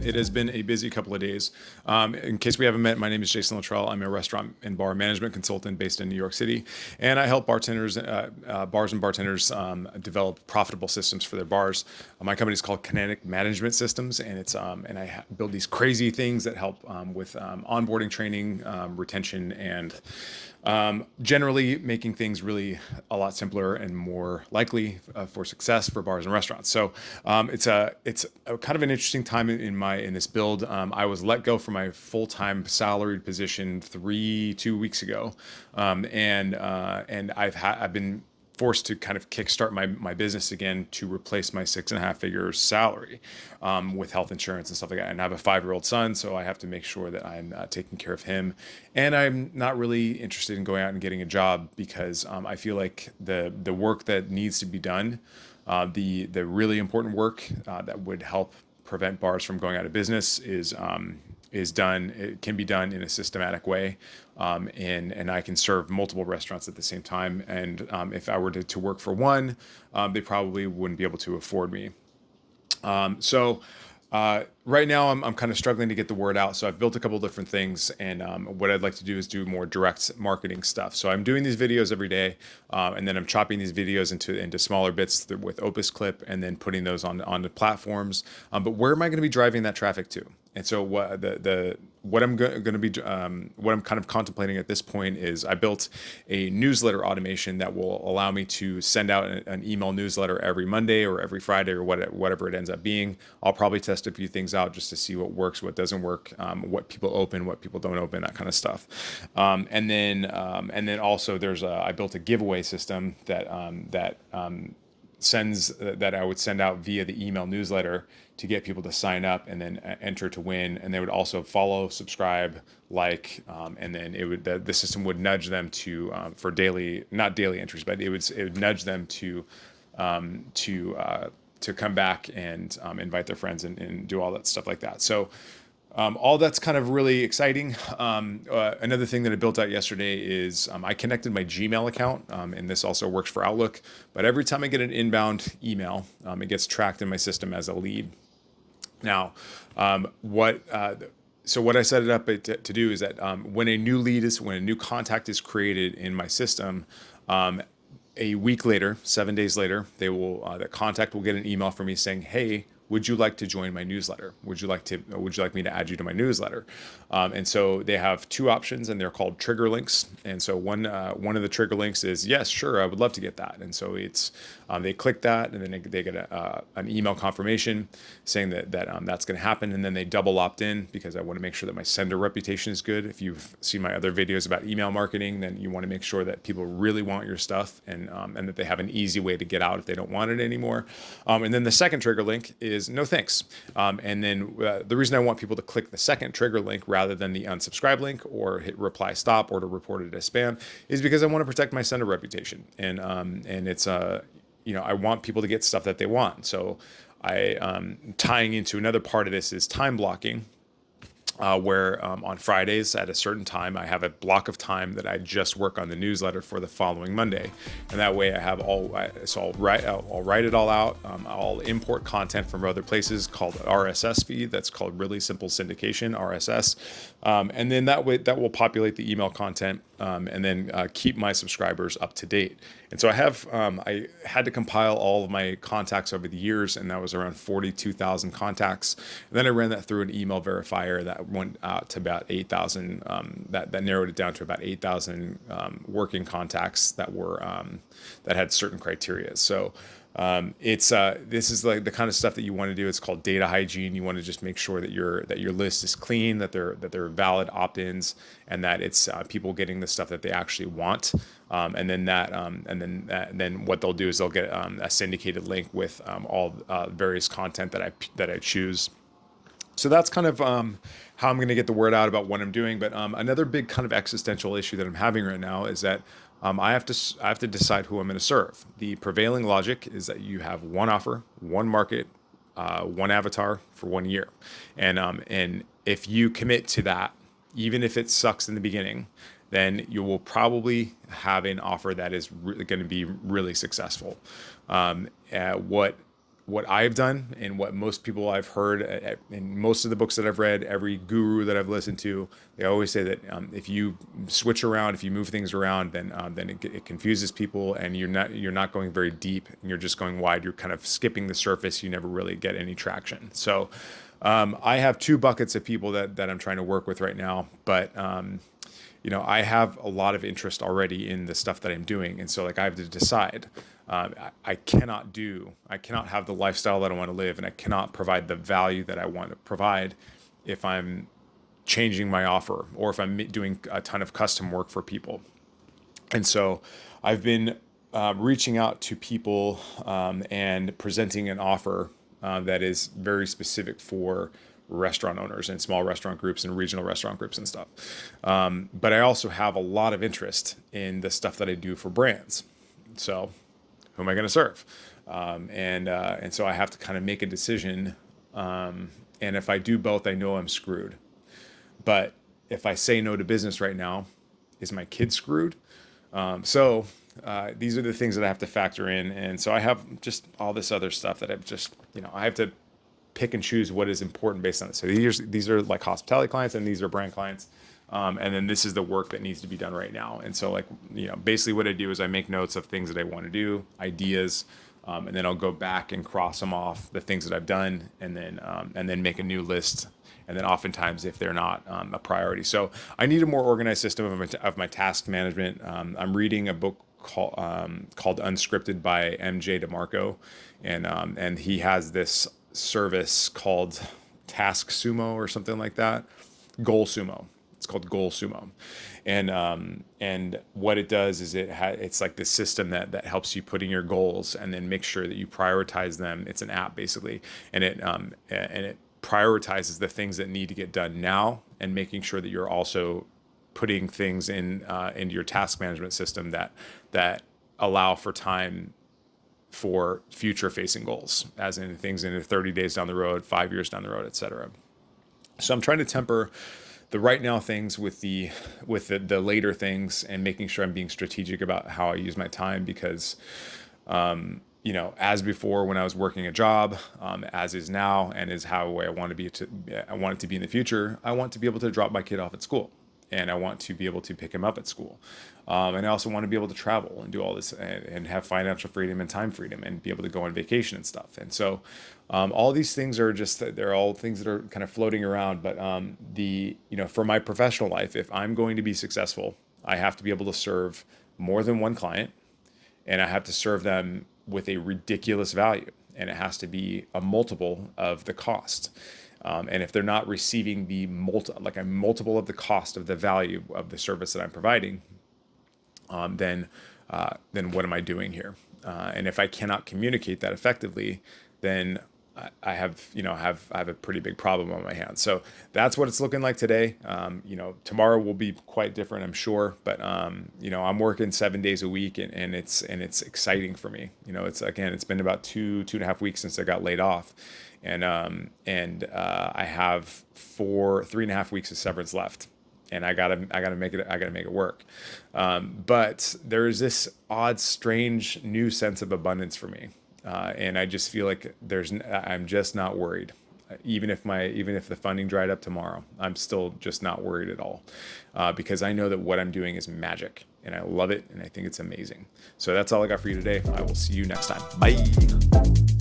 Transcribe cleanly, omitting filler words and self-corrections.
It has been a busy couple of days. In case we haven't met, my name is Jason Littrell. I'm a restaurant and bar management consultant based in New York City, and I help bartenders, bars and bartenders develop profitable systems for their bars. My company is called Kinetic Management Systems, and I build these crazy things that help with onboarding, training, retention, and generally making things really a lot simpler and more likely for success for bars and restaurants. So it's a kind of an interesting time in this build. I was let go from my full-time salaried position 2 weeks ago, and I've been forced to kind of kickstart my business again to replace my 6.5 figure salary with health insurance and stuff like that. And I have a 5-year-old son, so I have to make sure that I'm taking care of him. And I'm not really interested in going out and getting a job because I feel like the work that needs to be done, the really important work that would help prevent bars from going out of business is done. It can be done in a systematic way, and I can serve multiple restaurants at the same time. And if I were to work for one, they probably wouldn't be able to afford me. So right now I'm kind of struggling to get the word out. So I've built a couple different things, and what I'd like to do is do more direct marketing stuff. So I'm doing these videos every day, and then I'm chopping these videos into smaller bits with Opus Clip, and then putting those on the platforms. But where am I going to be driving that traffic to? And so what I'm going to be what I'm kind of contemplating at this point is I built a newsletter automation that will allow me to send out an email newsletter every Monday or every Friday or whatever it ends up being. I'll probably test a few things out just to see what works, what doesn't work, what people open, what people don't open, that kind of stuff. And then also I built a giveaway system that I would send out via the email newsletter to get people to sign up and then enter to win. And they would also follow, subscribe, like, and then the system would nudge them to for daily, not daily entries, but it would nudge them to come back and invite their friends and do all that stuff like that. So all that's kind of really exciting. Another thing that I built out yesterday is I connected my Gmail account, and this also works for Outlook. But every time I get an inbound email, it gets tracked in my system as a lead. Now, what I set it up to do is that when a new contact is created in my system, a week later, 7 days later, that contact will get an email from me saying, "Hey, would you like to join my newsletter? Would you like me to add you to my newsletter?" And so they have two options, and they're called trigger links. And so one of the trigger links is, yes, sure, I would love to get that. And so it's they click that, and then they get an email confirmation saying that that's going to happen. And then they double opt in because I want to make sure that my sender reputation is good. If you've seen my other videos about email marketing, then you want to make sure that people really want your stuff and that they have an easy way to get out if they don't want it anymore. And then the second trigger link is no thanks. And then the reason I want people to click the second trigger link rather than the unsubscribe link or hit reply stop or to report it as spam is because I want to protect my sender reputation. And it's I want people to get stuff that they want. So tying into another part of this is time blocking. Where on Fridays at a certain time, I have a block of time that I just work on the newsletter for the following Monday. And that way I have I'll write it all out. I'll import content from other places called RSS feed. That's called Really Simple Syndication, RSS. And then that will populate the email content and then keep my subscribers up to date. And so I had to compile all of my contacts over the years, and that was around 42,000 contacts. And then I ran that through an email verifier that went out to about 8,000. That narrowed it down to about 8,000 working contacts that had certain criteria. So this is like the kind of stuff that you want to do. It's called data hygiene. You want to just make sure that your list is clean, that they're valid opt-ins, and that it's people getting the stuff that they actually want. And then what they'll do is they'll get a syndicated link with all various content that I choose. So that's kind of how I'm going to get the word out about what I'm doing. But another big kind of existential issue that I'm having right now is that I have to decide who I'm going to serve. The prevailing logic is that you have one offer, one market, one avatar for 1 year, and if you commit to that, even if it sucks in the beginning, then you will probably have an offer that is going to be really successful. What I've done and what most people I've heard in most of the books that I've read, every guru that I've listened to, they always say that if you switch around, if you move things around, then it confuses people, and you're not going very deep, and you're just going wide. You're kind of skipping the surface. You never really get any traction. So I have two buckets of people that I'm trying to work with right now, but I have a lot of interest already in the stuff that I'm doing, and so like I have to decide. I cannot have the lifestyle that I want to live, and I cannot provide the value that I want to provide if I'm changing my offer or if I'm doing a ton of custom work for people. And so I've been reaching out to people and presenting an offer that is very specific for restaurant owners and small restaurant groups and regional restaurant groups and stuff. But I also have a lot of interest in the stuff that I do for brands. So who am I going to serve? And so I have to kind of make a decision. And if I do both, I know I'm screwed. But if I say no to business right now, is my kid screwed? So these are the things that I have to factor in. And so I have just all this other stuff that I've just, I have to pick and choose what is important based on it. So these are like hospitality clients, and these are brand clients. And then this is the work that needs to be done right now. And so basically what I do is I make notes of things that I want to do, ideas, and then I'll go back and cross them off, the things that I've done, and then make a new list. And then oftentimes if they're not a priority. So I need a more organized system of my task management. I'm reading a book called Unscripted by MJ DeMarco. And he has this service called Task Sumo or something like that. Goal Sumo. It's called Goal Sumo, and what it does is it's like this system that helps you put in your goals and then make sure that you prioritize them. It's an app basically, and it prioritizes the things that need to get done now, and making sure that you're also putting things into your task management system that allow for time for future facing goals, as in things in 30 days down the road, 5 years down the road, etc. So I'm trying to temper the right now things with the later things, and making sure I'm being strategic about how I use my time, because as before when I was working a job, as is now, and is how I want it to be in the future. I want to be able to drop my kid off at school, and I want to be able to pick him up at school. And I also want to be able to travel and do all this and have financial freedom and time freedom and be able to go on vacation and stuff. And so all these things are they're all things that are kind of floating around. But for my professional life, if I'm going to be successful, I have to be able to serve more than one client, and I have to serve them with a ridiculous value, and it has to be a multiple of the cost. And if they're not receiving a multiple of the cost of the value of the service that I'm providing, then what am I doing here? And if I cannot communicate that effectively, then I have a pretty big problem on my hands. So that's what it's looking like today. Tomorrow will be quite different, I'm sure. But I'm working 7 days a week, and it's exciting for me. It's been about 2.5 weeks since I got laid off, and I have 3.5 weeks of severance left, and I gotta make it work. But there is this odd, strange, new sense of abundance for me. And I just feel like I'm just not worried. Even if the funding dried up tomorrow, I'm still just not worried at all, because I know that what I'm doing is magic, and I love it, and I think it's amazing. So that's all I got for you today. I will see you next time. Bye.